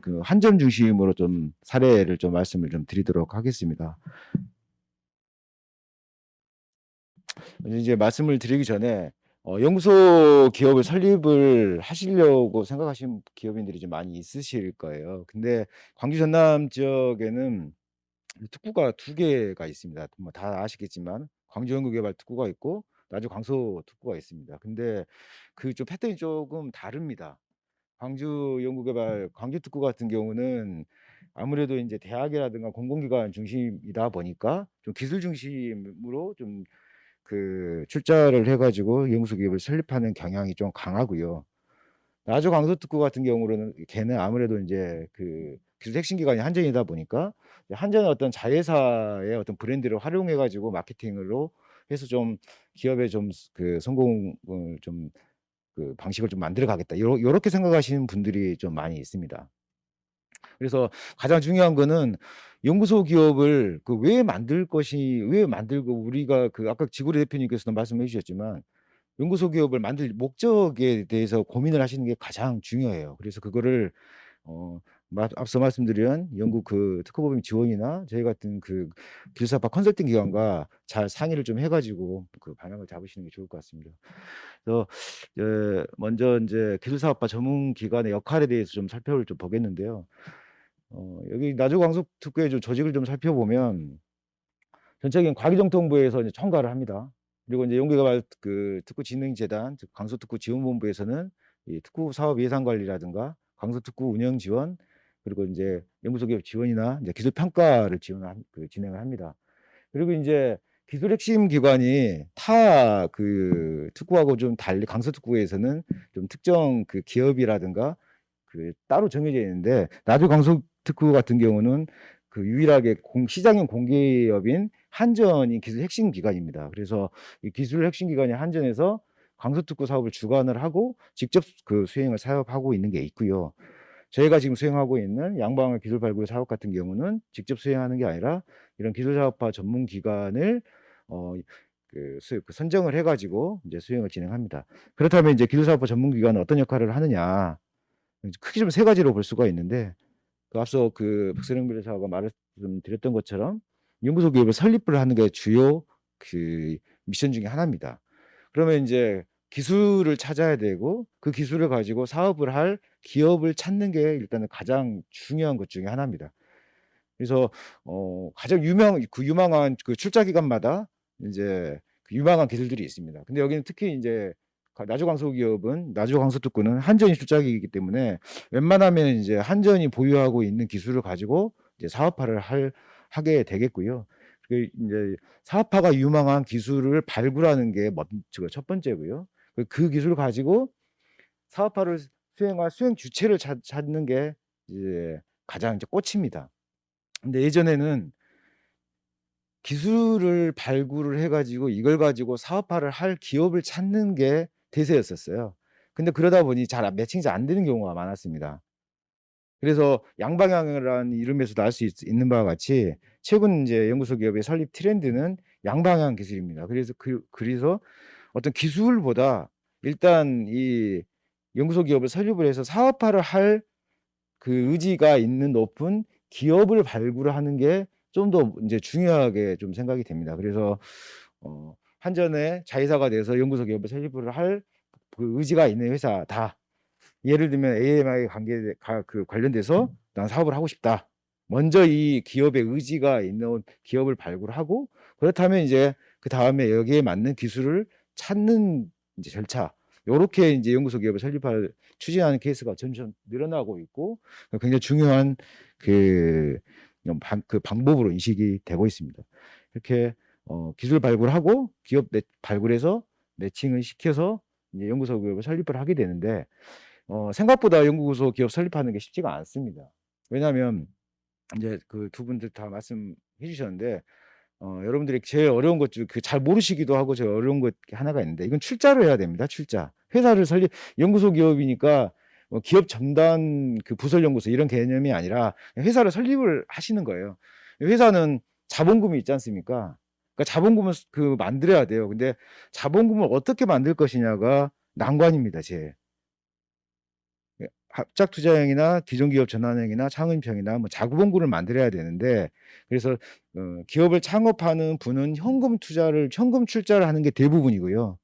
그 한 점 중심으로 좀 사례를 좀 말씀을 좀 드리도록 하겠습니다. 이제 말씀을 드리기 전에 연구소 기업을 설립을 하시려고 생각하시는 기업인들이 좀 많이 있으실 거예요. 근데 광주 전남 지역에는 특구가 두 개가 있습니다. 뭐 다 아시겠지만 광주 연구개발 특구가 있고 나주 강서 특구가 있습니다. 근데 그 좀 패턴이 조금 다릅니다. 광주 연구개발 광주 특구 같은 경우는 아무래도 인제 대학이라든가 공공기관 중심이다 보니까 좀 기술 중심으로 좀 그 출자를 해 가지고 연구소 기업을 설립하는 경향이 좀 강하고요. 나주 강서 특구 같은 경우로는 걔는 아무래도 인제 그 기술 핵심 기관이 한전이다 보니까 이제 한전의 어떤 자회사의 어떤 브랜드를 활용해 가지고 마케팅으로 해서 좀 기업의 좀 그 성공을 좀 그 방식을 좀 만들어 가겠다. 요렇게 생각하시는 분들이 좀 많이 있습니다. 그래서 가장 중요한 거는 연구소 기업을 그 왜 만들고 우리가 그 아까 지구래 대표님께서도 말씀해 주셨지만 연구소 기업을 만들 목적에 대해서 고민을 하시는 게 가장 중요해요. 그래서 그거를 어 앞서 말씀드린 연구 그 특허법인 지원이나 저희 같은 그 기술사업화 컨설팅 기관과 잘 상의를 좀 해 가지고 그 방향을 잡으시는 게 좋을 것 같습니다. 그래서 먼저 인제 기술사업화 전문 기관의 역할에 대해서 좀 살펴볼 좀 보겠는데요. 여기 나주광속 특구의 좀 조직을 좀 살펴보면 전체적인 과기정통부에서 이제 총괄을 합니다. 그리고 인제 연구개발 그 특구진흥재단 즉 강서특구지원본부에서는 이 특구 사업 예산 관리라든가 강서특구 운영 지원 그리고 인제 연구소 기업 지원이나 이제 기술 평가를 진행을 합니다. 그리고 인제 기술 핵심 기관이 타 그 특구하고 좀 달리 강서특구에서는 좀 특정 그 기업이라든가 그 따로 정해져 있는데 나주 강서특구 같은 경우는 그 유일하게 시장형 공기업인 한전이 기술 핵심 기관입니다. 그래서 이 기술 핵심 기관인 한전에서 강서특구 사업을 주관을 하고 직접 그 수행을 사업하고 있는 게 있고요. 저희가 지금 수행하고 있는 양방향 기술 발굴 사업 같은 경우는 직접 수행하는 게 아니라 이런 기술 사업화 전문 기관을 어 선정을 해 가지고 인제 수행을 진행합니다. 그렇다면 인제 기술 사업화 전문 기관은 어떤 역할을 하느냐. 이제 크게 좀 세 가지로 볼 수가 있는데 그 앞서 그 백선영 변호사가 말씀드렸던 것처럼 연구소 기업을 설립을 하는 게 주요 그 미션 중에 하나입니다. 그러면 인제 기술을 찾아야 되고 그 기술을 가지고 사업을 할 기업을 찾는 게 일단은 가장 중요한 것 중에 하나입니다. 그래서 가장 유망한 그 출자 기관마다 인제 그 유망한 기술들이 있습니다. 근데 여기는 특히 인제 나주광석기업은 나주광석특구는 한전이 출자기이기 때문에 웬만하면 인제 한전이 보유하고 있는 기술을 가지고 이제 사업화를 하게 되겠고요. 그 인제 사업화가 유망한 기술을 발굴하는 게 첫 번째고요. 그 기술을 가지고 사업화를 수행할 수행 주체를 찾는 게 이제 가장 이제 꽃입니다. 근데 예전에는 기술을 발굴을 해 가지고 이걸 가지고 사업화를 할 기업을 찾는 게 대세였었어요. 근데 그러다 보니 잘 매칭이 잘 안 되는 경우가 많았습니다. 그래서 양방향이라는 이름에서도 알 수 있는 바와 같이 최근 인제 연구소 기업의 설립 트렌드는 양방향 기술입니다. 그래서 어떤 기술보다 일단 이 연구소 기업을 설립을 해서 사업화를 할 그 의지가 있는 높은 기업을 발굴하는 게 좀 더 인제 중요하게 좀 생각이 됩니다. 그래서 한전의 자회사가 돼서 연구소 기업을 설립을 할 그 의지가 있는 회사다. 예를 들면 AMI 관련돼서 '난 사업을 하고 싶다.' 먼저 이 기업의 의지가 있는 기업을 발굴하고 그렇다면 이제 그다음에 여기에 맞는 기술을 찾는 인제 절차 요렇게 인제 연구소 기업을 추진하는 케이스가 점점 늘어나고 있고 굉장히 중요한 그 방법으로 인식이 되고 있습니다. 이렇게 기술 발굴하고 기업 발굴해서 매칭을 시켜서 이제 연구소 기업을 설립을 하게 되는데 생각보다 연구소 기업 설립하는 게 쉽지가 않습니다. 왜냐하면 인제 그 두 분들 다 말씀해 주셨는데 여러분들이 제일 어려운 것 중 잘 모르시기도 하고 제일 어려운 것 하나가 있는데 이건 출자를 해야 됩니다, 출자. 연구소 기업이니까 기업 첨단 그 부설 연구소 이런 개념이 아니라 회사를 설립을 하시는 거예요. 회사는 자본금이 있지 않습니까? 그러니까 자본금을 만들어야 돼요. 근데 자본금을 어떻게 만들 것이냐가 난관입니다, 제. 예, 합작 투자형이나 기존 기업 전환형이나 창업형이나 뭐 자구본구를 만들어야 되는데, 그래서 기업을 창업하는 분은 현금 출자를 하는 게 대부분이고요.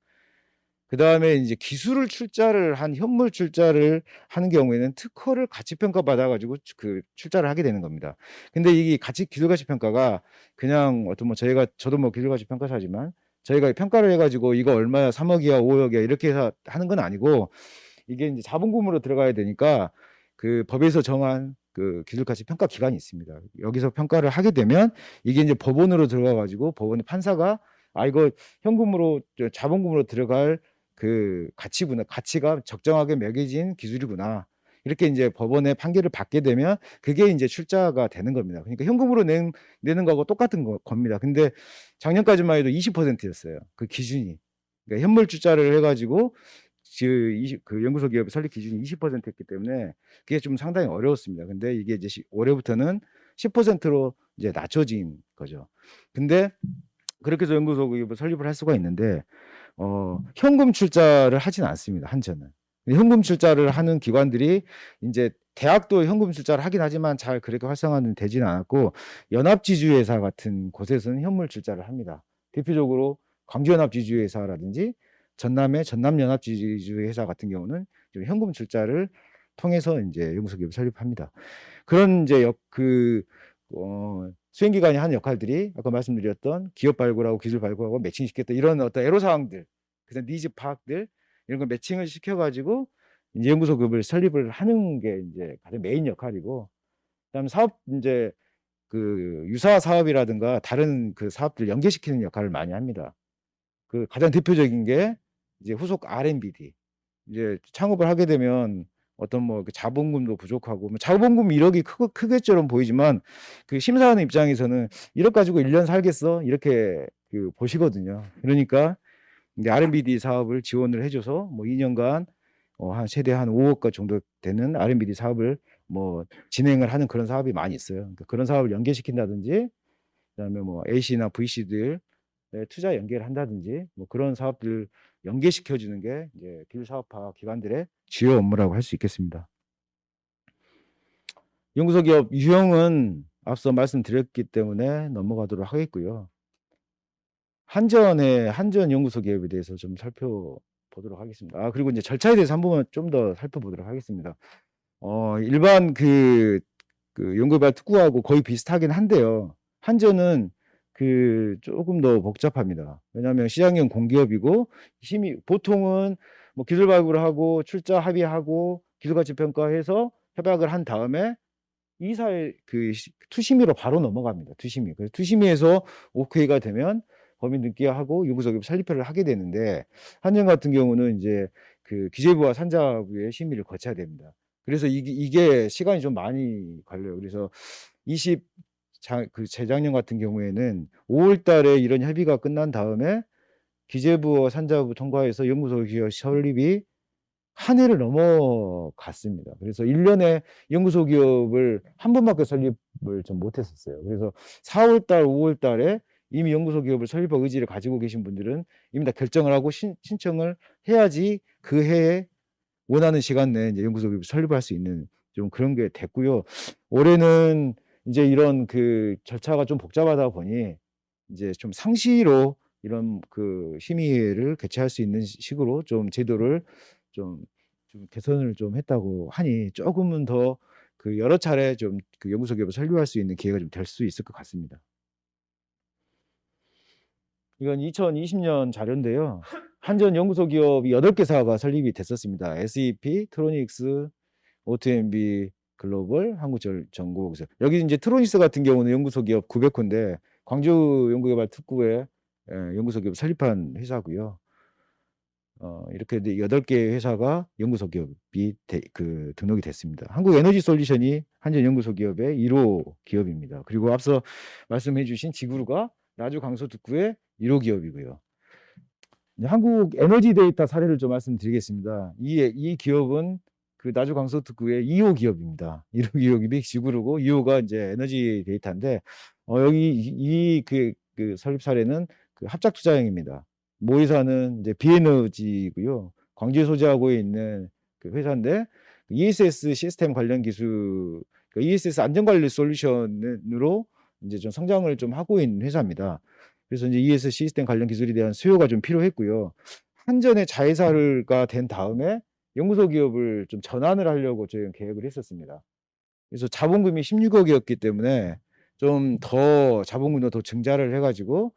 그다음에 이제 기술을 출자를 한 현물 출자를 하는 경우에는 특허를 가치 평가 받아 가지고 그 출자를 하게 되는 겁니다. 근데 이 기술 가치 평가가 그냥 어떤 뭐 저도 뭐 기술 가치 평가사지만 저희가 평가를 해 가지고 이거 얼마야 3억이야 5억이야 이렇게 해서 하는 건 아니고, 이게 이제 자본금으로 들어가야 되니까 그 법에서 정한 그 기술 가치 평가 기관이 있습니다. 여기서 평가를 하게 되면 이게 이제 법원으로 들어가 가지고 법원의 판사가 이거 현금으로 자본금으로 들어갈 그 가치구나, 가치가 적정하게 매겨진 기술이구나, 이렇게 이제 법원의 판결을 받게 되면 그게 이제 출자가 되는 겁니다. 그러니까 현금으로 내는 거하고 똑같은 겁니다. 근데 작년까지만 해도 20%였어요. 그 기준이. 그러니까 현물 출자를 해가지고 그 연구소 기업 설립 기준이 20%였기 때문에 그게 좀 상당히 어려웠습니다. 근데 이게 이제 올해부터는 10%로 이제 낮춰진 거죠. 근데 그렇게 해서 연구소 기업을 설립을 할 수가 있는데, 현금 출자를 하진 않습니다, 한전은. 현금 출자를 하는 기관들이 이제 대학도 현금 출자를 하긴 하지만 잘 그렇게 활성화는 되지는 않았고, 연합지주회사 같은 곳에서는 현물 출자를 합니다. 대표적으로 광주연합지주회사라든지 전남의 전남연합지주회사 같은 경우는 좀 현금 출자를 통해서 이제 연구소 기업을 설립합니다. 그런 이제 수행기관이 하는 역할들이 아까 말씀드렸던 기업 발굴하고 기술 발굴하고 매칭시켰던 이런 어떤 애로사항들, 그다음 니즈 파악들, 이런 걸 매칭을 시켜가지고 이제 연구소 기업을 설립을 하는 게 이제 가장 메인 역할이고, 그다음 사업 이제 그 유사 사업이라든가 다른 그 사업들 연계시키는 역할을 많이 합니다. 그 가장 대표적인 게 이제 후속 R&BD. 이제 창업을 하게 되면 어떤 뭐 자본금도 부족하고, 뭐 자본금 1억이 크겠처럼 보이지만 그 심사하는 입장에서는 1억 가지고 1년 살겠어 이렇게 그 보시거든요. 그러니까 이제 R&BD 사업을 지원을 해줘서 뭐 2년간 한 최대 한 5억 정도 되는 R&BD 사업을 뭐 진행을 하는 그런 사업이 많이 있어요. 그러니까 그런 사업을 연계시킨다든지, 그다음에 뭐 A씨나 V씨들 투자 연계를 한다든지, 뭐 그런 사업들 연계시켜 주는 게 이제 기술사업화 기관들의 주요 업무라고 할 수 있겠습니다. 연구소 기업 유형은 앞서 말씀드렸기 때문에 넘어가도록 하겠고요. 한전 연구소 기업에 대해서 좀 살펴보도록 하겠습니다. 그리고 이제 절차에 대해서 한 번만 좀 더 살펴보도록 하겠습니다. 일반 연구개발 특구하고 거의 비슷하긴 한데요. 한전은 그 조금 더 복잡합니다. 왜냐하면 시장형 공기업이고, 보통은 뭐 기술 발굴을 하고 출자 합의하고 기술가치 평가해서 협약을 한 다음에 이사의 투심의로 바로 넘어갑니다. 투심의. 그래서 투심의에서 오케이가 되면 범인 등기하고 연구소 기업 설립을 하게 되는데, 한전 같은 경우는 이제 그 기재부와 산자부의 심의를 거쳐야 됩니다. 그래서 이게 시간이 좀 많이 걸려요. 그래서 재작년 같은 경우에는 5월 달에 이런 협의가 끝난 다음에 기재부와 산자부 통과해서 연구소 기업 설립이 한 해를 넘어갔습니다. 그래서 1년에 연구소 기업을 한 번밖에 설립을 좀 못했었어요. 그래서 4월 달, 5월 달에 이미 연구소 기업을 설립할 의지를 가지고 계신 분들은 이미 다 결정을 하고 신청을 해야지 그 해에 원하는 시간 내에 이제 연구소 기업을 설립할 수 있는 좀 그런 게 됐고요. 올해는 이제 이런 그 절차가 좀 복잡하다 보니 이제 좀 상시로 이런 그 심의회를 개최할 수 있는 식으로 좀 제도를 좀 개선을 좀 했다고 하니 조금은 더 그 여러 차례 좀 그 연구소 기업을 설립할 수 있는 기회가 좀 될 수 있을 것 같습니다. 이건 2020년 자료인데요. 한전 연구소 기업이 8개사가 설립이 됐었습니다. SEP, 트로닉스, O2MB 글로벌, 한국전공업소. 여기 이제 트로닉스 같은 경우는 연구소 기업 900호인데 광주 연구개발 특구에 연구소 기업 설립한 회사고요. 이렇게 8개 회사가 연구소 기업이 등록이 됐습니다. 한국에너지솔루션이 한전 연구소 기업의 1호 기업입니다. 그리고 앞서 말씀해 주신 지구루가 나주강서특구의 1호 기업이고요. 한국 에너지 데이터 사례를 좀 말씀드리겠습니다. 이 기업은 그 나주강서특구의 2호 기업입니다. 1호 기업이 지구루고 2호가 이제 에너지 데이터인데, 여기 그 설립 사례는 그 합작투자형입니다. 모의사는 이제 비에너지고요. 광주에 소재하고 있는 그 회사인데 ESS 시스템 관련 기술, 그 ESS 안전관리 솔루션으로 이제 좀 성장을 좀 하고 있는 회사입니다. 그래서 이제 ESS 시스템 관련 기술에 대한 수요가 좀 필요했고요. 한전의 자회사가 된 다음에 연구소 기업을 좀 전환을 하려고 저희는 계획을 했었습니다. 그래서 자본금이 16억이었기 때문에 좀 더 자본금도 더 증자를 해가지고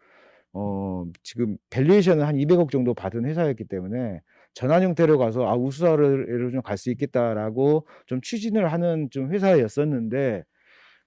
지금 밸류에이션은 한 200억 정도 받은 회사였기 때문에 전환 형태로 가서 우수사를 좀 갈 수 있겠다라고 좀 추진을 하는 좀 회사였었는데,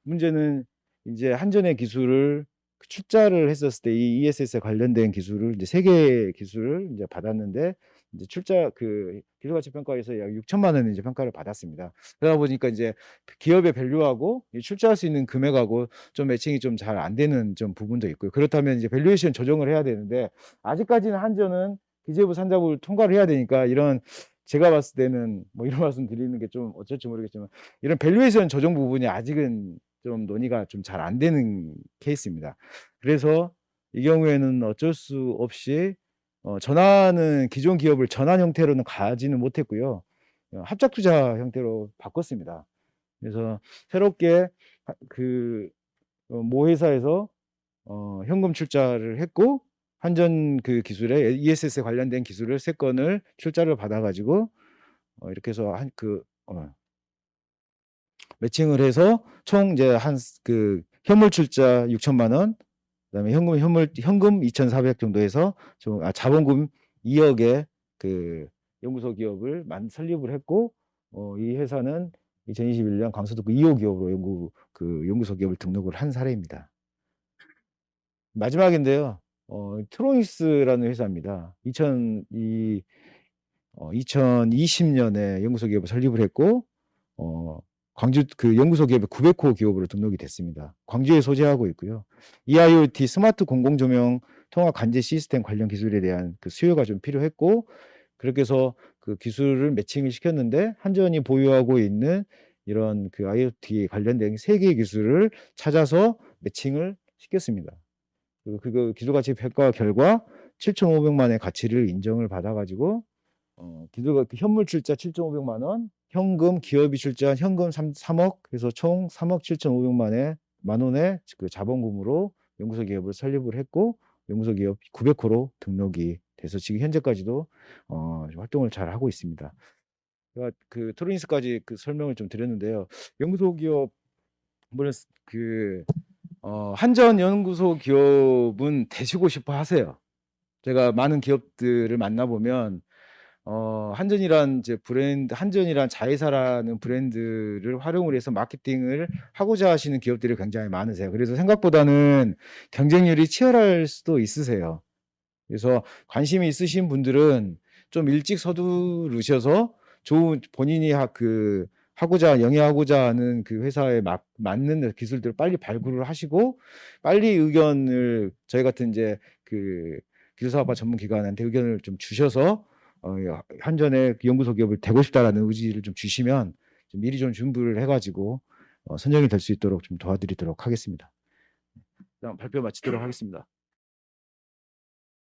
문제는 이제 한전의 기술을 출자를 했었을 때 이 ESS에 관련된 기술을 이제 세 개의 기술을 이제 받았는데, 이제 출자 그 기술가치 평가에서 약 6천만 원 이제 평가를 받았습니다. 그러다 보니까 이제 기업의 밸류하고 출자할 수 있는 금액하고 좀 매칭이 좀 잘 안 되는 좀 부분도 있고요. 그렇다면 이제 밸류에이션 조정을 해야 되는데, 아직까지는 한전은 기재부 산자부를 통과를 해야 되니까, 이런 제가 봤을 때는 뭐 이런 말씀 드리는 게 좀 어쩔지 모르겠지만, 이런 밸류에이션 조정 부분이 아직은 좀 논의가 좀 잘 안 되는 케이스입니다. 그래서 이 경우에는 어쩔 수 없이 전환은 기존 기업을 전환 형태로는 가지는 못했고요. 합작 투자 형태로 바꿨습니다. 그래서 새롭게 모 회사에서 현금 출자를 했고, 한전 그 기술에 ESS에 관련된 기술을 3건을 출자를 받아가지고 이렇게 해서 매칭을 해서 총 이제 현물 출자 6천만 원, 그다음에 현금 2,400 정도 해서 자본금 2억의 그 연구소 기업을 설립을 했고, 이 회사는 2021년 강서도구 2호 기업으로 연구소 기업을 등록을 한 사례입니다. 마지막인데요. 트로니스라는 회사입니다. 2020년에 연구소 기업을 설립을 했고, 광주 그 연구소 기업의 900호 기업으로 등록이 됐습니다. 광주에 소재하고 있고요. EIoT 스마트 공공조명 통합 관제 시스템 관련 기술에 대한 그 수요가 좀 필요했고, 그렇게 해서 그 기술을 매칭을 시켰는데, 한전이 보유하고 있는 이런 그 IoT 관련된 3개의 기술을 찾아서 매칭을 시켰습니다. 그리고 그 기술가치 평가 결과 7,500만의 가치를 인정을 받아가지고 현물 출자 7,500만 원, 현금 기업이 출자한 현금 3억 해서 총 3억 7,500만 원의 그 자본금으로 연구소 기업을 설립을 했고, 연구소 기업 900호로 등록이 돼서 지금 현재까지도 활동을 잘 하고 있습니다. 제가 그 트로니스까지 그 설명을 좀 드렸는데요. 연구소 기업 한전 연구소 기업은 되시고 싶어 하세요. 제가 많은 기업들을 만나보면 한전이란 자회사라는 브랜드를 활용을 해서 마케팅을 하고자 하시는 기업들이 굉장히 많으세요. 그래서 생각보다는 경쟁률이 치열할 수도 있으세요. 그래서 관심이 있으신 분들은 좀 일찍 서두르셔서 본인이 영위하고자 하는 그 회사에 맞는 기술들을 빨리 발굴을 하시고, 빨리 의견을 저희 같은 이제 그 기술사업화 전문기관한테 의견을 좀 주셔서 한전의 연구소 기업을 되고 싶다라는 의지를 좀 주시면 좀 미리 좀 준비를 해가지고 선정이 될 수 있도록 좀 도와드리도록 하겠습니다. 그럼 발표 마치도록 하겠습니다.